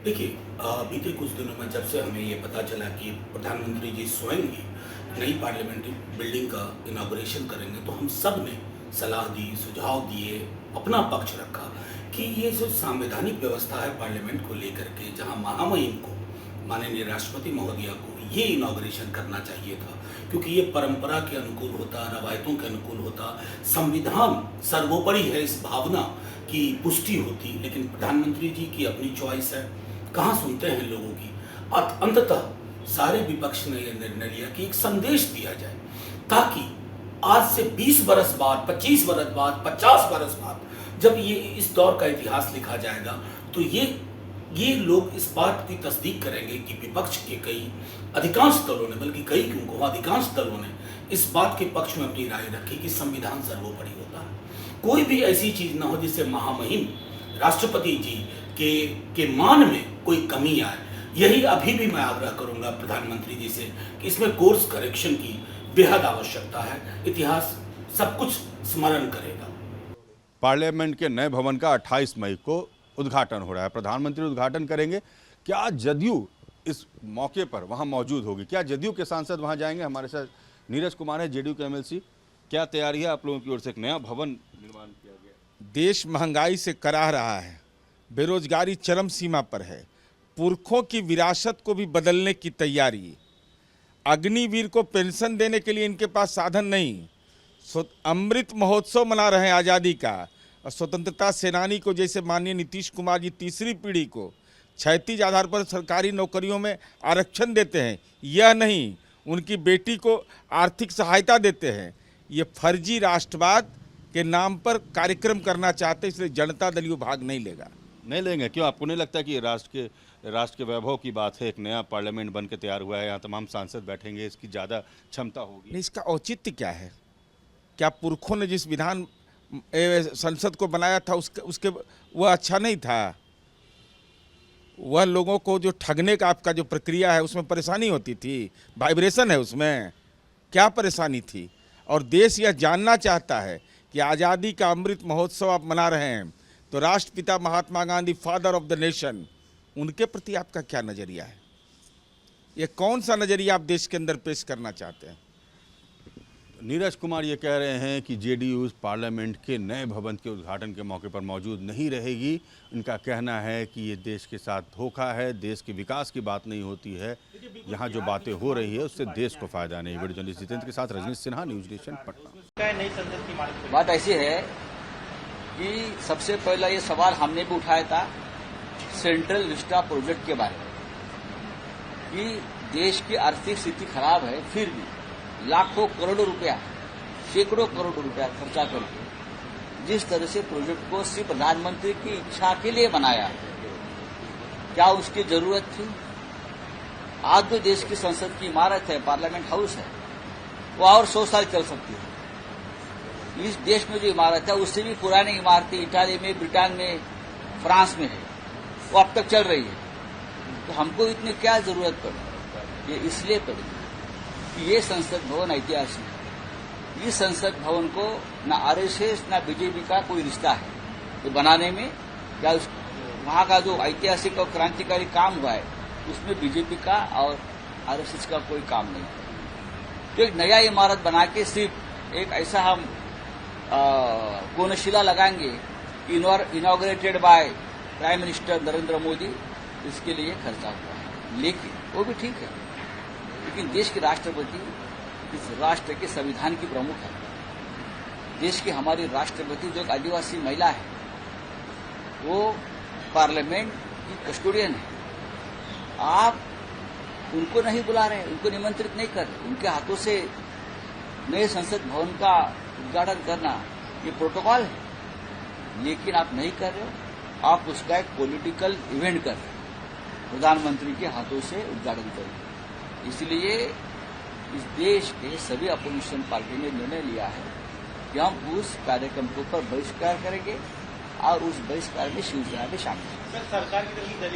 देखिए, बीते कुछ दिनों में जब से हमें ये पता चला कि प्रधानमंत्री जी स्वयं ही नई पार्लियामेंट्री बिल्डिंग का इनॉग्रेशन करेंगे, तो हम सब ने सलाह दी, सुझाव दिए, अपना पक्ष रखा कि ये जो संवैधानिक व्यवस्था है पार्लियामेंट को लेकर के, जहां महामहिम को, माननीय राष्ट्रपति महोदया को ये इनॉग्रेशन करना चाहिए था, क्योंकि ये परंपरा के अनुकूल होता, रवायतों के अनुकूल होता, संविधान सर्वोपरि है, इस भावना की पुष्टि होती। लेकिन प्रधानमंत्री जी की अपनी चॉइस है, कहाँ सुनते हैं लोगों की। अंततः सारे विपक्ष ने यह निर्णय लिया कि एक संदेश दिया जाए, ताकि आज से 20 बरस बाद, 25 बरस बाद, 50 बरस बाद जब ये इस दौर का इतिहास लिखा जाएगा, तो ये लोग इस बात की तस्दीक करेंगे कि विपक्ष के कई अधिकांश दलों ने, बल्कि कई क्यों, अधिकांश दलों ने इस बात के पक्ष में अपनी राय रखी कि संविधान सर्वोपरि होता है। कोई भी ऐसी चीज ना हो जिससे महामहिम राष्ट्रपति जी के मान में कोई कमी आए। यही अभी भी मैं आग्रह करूंगा प्रधानमंत्री जी से कि इसमें कोर्स करेक्शन की बेहद आवश्यकता है। इतिहास सब कुछ स्मरण करेगा। पार्लियामेंट के नए भवन का 28 मई को उद्घाटन हो रहा है। प्रधानमंत्री उद्घाटन करेंगे। क्या जदयू इस मौके पर वहां मौजूद होगी? क्या जदयू के सांसद वहां जाएंगे? हमारे साथ नीरज कुमार है, जेडीयू के एमएलसी। क्या तैयारी है आप लोगों की ओर से? एक नया भवन निर्माण किया गया। देश महंगाई से कराह रहा है, बेरोजगारी चरम सीमा पर है, पुरखों की विरासत को भी बदलने की तैयारी। अग्निवीर को पेंशन देने के लिए इनके पास साधन नहीं। अमृत महोत्सव मना रहे हैं आज़ादी का, और स्वतंत्रता सेनानी को, जैसे माननीय नीतीश कुमार जी तीसरी पीढ़ी को क्षैतिज आधार पर सरकारी नौकरियों में आरक्षण देते हैं, यह नहीं उनकी बेटी को आर्थिक सहायता देते हैं। ये फर्जी राष्ट्रवाद के नाम पर कार्यक्रम करना चाहते हैं, इसलिए जनता दल यू भाग नहीं लेगा। नहीं लेंगे? क्यों? आपको नहीं लगता कि राष्ट्र के वैभव की बात है? एक नया पार्लियामेंट बन के तैयार हुआ है, यहाँ तमाम सांसद बैठेंगे, इसकी ज़्यादा क्षमता होगी। इसका औचित्य क्या है? क्या पुरखों ने जिस विधान संसद को बनाया था उसके वह अच्छा नहीं था? वह लोगों को जो ठगने का आपका जो प्रक्रिया है उसमें परेशानी होती थी, वाइब्रेशन है उसमें, क्या परेशानी थी? और देश यह जानना चाहता है कि आज़ादी का अमृत महोत्सव आप मना रहे हैं, तो राष्ट्रपिता Mahatma Gandhi, father of the nation, उनके प्रति आपका क्या नज़रिया है? ये कौन सा नज़रिया आप देश के अंदर पेश करना चाहते हैं? नीरज कुमार ये कह रहे हैं कि जेडीयू पार्लियामेंट के नए भवन के उद्घाटन के मौके पर मौजूद नहीं रहेगी। इनका कहना है कि ये देश के साथ धोखा है, देश के विकास की बात नहीं होती है, यहाँ जो बातें हो रही है उससे देश को फायदा नहीं। वीडियो जर्नलिस्ट जितेंद्र के साथ रजनीश सिन्हा, न्यूज नेशन, पटना। बात ऐसी है कि सबसे पहला ये सवाल हमने भी उठाया था सेंट्रल विस्टा प्रोजेक्ट के बारे में, कि देश की आर्थिक स्थिति खराब है, फिर भी लाखों करोड़ों रुपया, सैकड़ों करोड़ रुपया खर्चा करके जिस तरह से प्रोजेक्ट को सिर्फ प्रधानमंत्री की इच्छा के लिए बनाया, क्या उसकी जरूरत थी? आज जो देश की संसद की इमारत है, पार्लियामेंट हाउस है, वो और 100 साल चल सकती है। इस देश में जो इमारत है उससे भी पुरानी इमारतें इटाली में, ब्रिटेन में, फ्रांस में है, वो अब तक चल रही है। तो हमको इतनी क्या जरूरत पड़ी? ये इसलिए पड़ी कि ये संसद भवन ऐतिहासिक है। इस संसद भवन को न आरएसएस न बीजेपी का कोई रिश्ता है तो बनाने में, क्या वहां का जो ऐतिहासिक और क्रांतिकारी काम हुआ है उसमें बीजेपी का और आरएसएस का कोई काम नहीं है। तो एक नया इमारत बना के सिर्फ एक ऐसा हम कोनशिला लगाएंगे, inaugurated by prime minister Narendra Modi, इसके लिए खर्चा हुआ है। लेकिन वो भी ठीक है, लेकिन देश के राष्ट्रपति इस राष्ट्र के संविधान की प्रमुख है। देश की हमारी राष्ट्रपति जो एक आदिवासी महिला है, वो पार्लियामेंट की कस्टोडियन है। आप उनको नहीं बुला रहे, उनको निमंत्रित नहीं कर रहे, उनके हाथों से नए संसद भवन का उद्घाटन करना ये प्रोटोकॉल है, लेकिन आप नहीं कर रहे हो। आप उसका एक पॉलिटिकल इवेंट कर रहे हो, प्रधानमंत्री के हाथों से उद्घाटन कर रहे हो। इसलिए इस देश के सभी अपोजिशन पार्टी ने निर्णय लिया है कि हम उस कार्यक्रम के ऊपर बहिष्कार करेंगे और उस बहिष्कार में शिवसेना भी शामिल है।